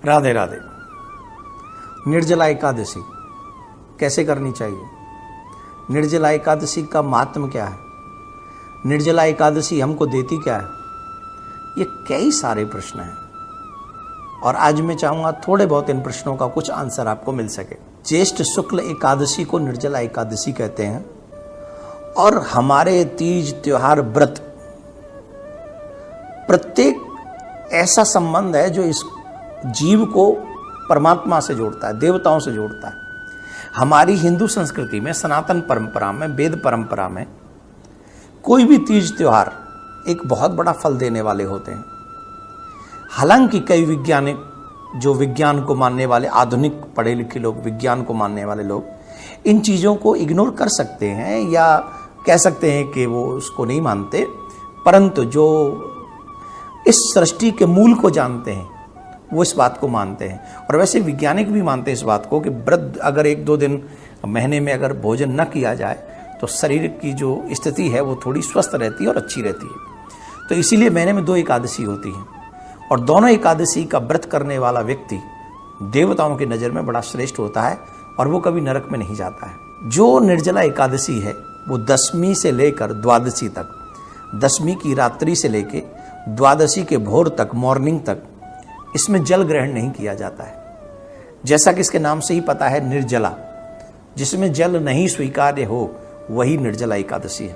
राधे राधे। निर्जला एकादशी कैसे करनी चाहिए? निर्जला एकादशी का महात्म क्या है? निर्जला एकादशी हमको देती क्या है? ये कई सारे प्रश्न हैं और आज मैं चाहूंगा थोड़े बहुत इन प्रश्नों का कुछ आंसर आपको मिल सके। ज्येष्ठ शुक्ल एकादशी को निर्जला एकादशी कहते हैं और हमारे तीज त्योहार व्रत प्रत्येक ऐसा संबंध है जो इस जीव को परमात्मा से जोड़ता है, देवताओं से जोड़ता है। हमारी हिंदू संस्कृति में, सनातन परंपरा में, वेद परंपरा में कोई भी तीज त्योहार एक बहुत बड़ा फल देने वाले होते हैं। हालांकि कई वैज्ञानिक, जो विज्ञान को मानने वाले, आधुनिक पढ़े लिखे लोग, विज्ञान को मानने वाले लोग इन चीज़ों को इग्नोर कर सकते हैं या कह सकते हैं कि वो उसको नहीं मानते, परंतु जो इस सृष्टि के मूल को जानते हैं वो इस बात को मानते हैं। और वैसे वैज्ञानिक भी मानते हैं इस बात को कि व्रत अगर 1-2 दिन महीने में अगर भोजन न किया जाए तो शरीर की जो स्थिति है वो थोड़ी स्वस्थ रहती है और अच्छी रहती है। तो इसीलिए महीने में 2 एकादशी होती हैं और दोनों एकादशी का व्रत करने वाला व्यक्ति देवताओं की नज़र में बड़ा श्रेष्ठ होता है और वो कभी नरक में नहीं जाता है। जो निर्जला एकादशी है वो 10वीं से लेकर द्वादशी तक, 10वीं की रात्रि से लेकर द्वादशी के भोर तक, मॉर्निंग तक इसमें जल ग्रहण नहीं किया जाता है। जैसा कि इसके नाम से ही पता है, निर्जला, जिसमें जल नहीं स्वीकार्य हो वही निर्जला एकादशी है।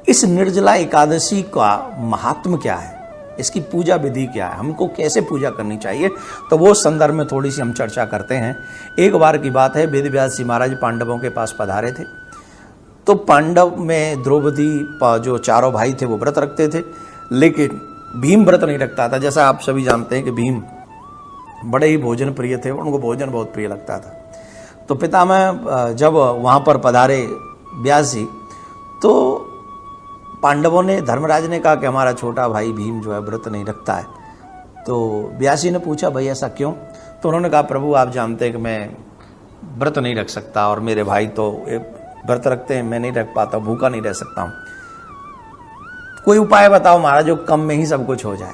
इस निर्जला एकादशी का महात्म क्या है, इसकी पूजा विधि क्या है, हमको कैसे पूजा करनी चाहिए, तो वो संदर्भ में थोड़ी सी हम चर्चा करते हैं। एक बार की बात है, वेद व्यास जी महाराज पांडवों के पास पधारे थे। तो पांडव में द्रौपदी जो चारों भाई थे वो व्रत रखते थे, लेकिन भीम व्रत नहीं रखता था। जैसा आप सभी जानते हैं कि भीम बड़े ही भोजन प्रिय थे, उनको भोजन बहुत प्रिय लगता था। तो पितामह जब वहाँ पर पधारे व्यास जी, तो पांडवों ने, धर्मराज ने कहा कि हमारा छोटा भाई भीम जो है व्रत नहीं रखता है। तो व्यास जी ने पूछा भाई ऐसा क्यों? तो उन्होंने कहा प्रभु आप जानते हैं कि मैं व्रत नहीं रख सकता और मेरे भाई तो व्रत रखते हैं, मैं नहीं रख पाता, भूखा नहीं रह सकता हूँ, कोई उपाय बताओ महाराज जो कम में ही सब कुछ हो जाए।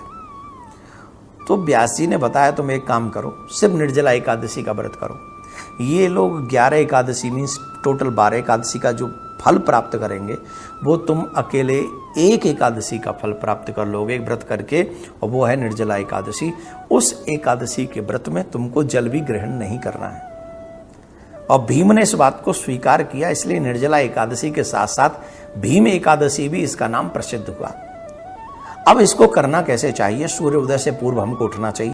तो व्यास जी ने बताया तुम एक काम करो, सिर्फ निर्जला एकादशी का व्रत करो। ये लोग 11 एकादशी मीन्स टोटल 12 एकादशी का जो फल प्राप्त करेंगे वो तुम अकेले एक एकादशी का फल प्राप्त कर लोगे, एक व्रत करके, और वो है निर्जला एकादशी। उस एकादशी के व्रत में तुमको जल भी ग्रहण नहीं करना है। और भीम ने इस बात को स्वीकार किया, इसलिए निर्जला एकादशी के साथ साथ भीम एकादशी भी इसका नाम प्रसिद्ध हुआ। अब इसको करना कैसे चाहिए? सूर्योदय से पूर्व हमको उठना चाहिए।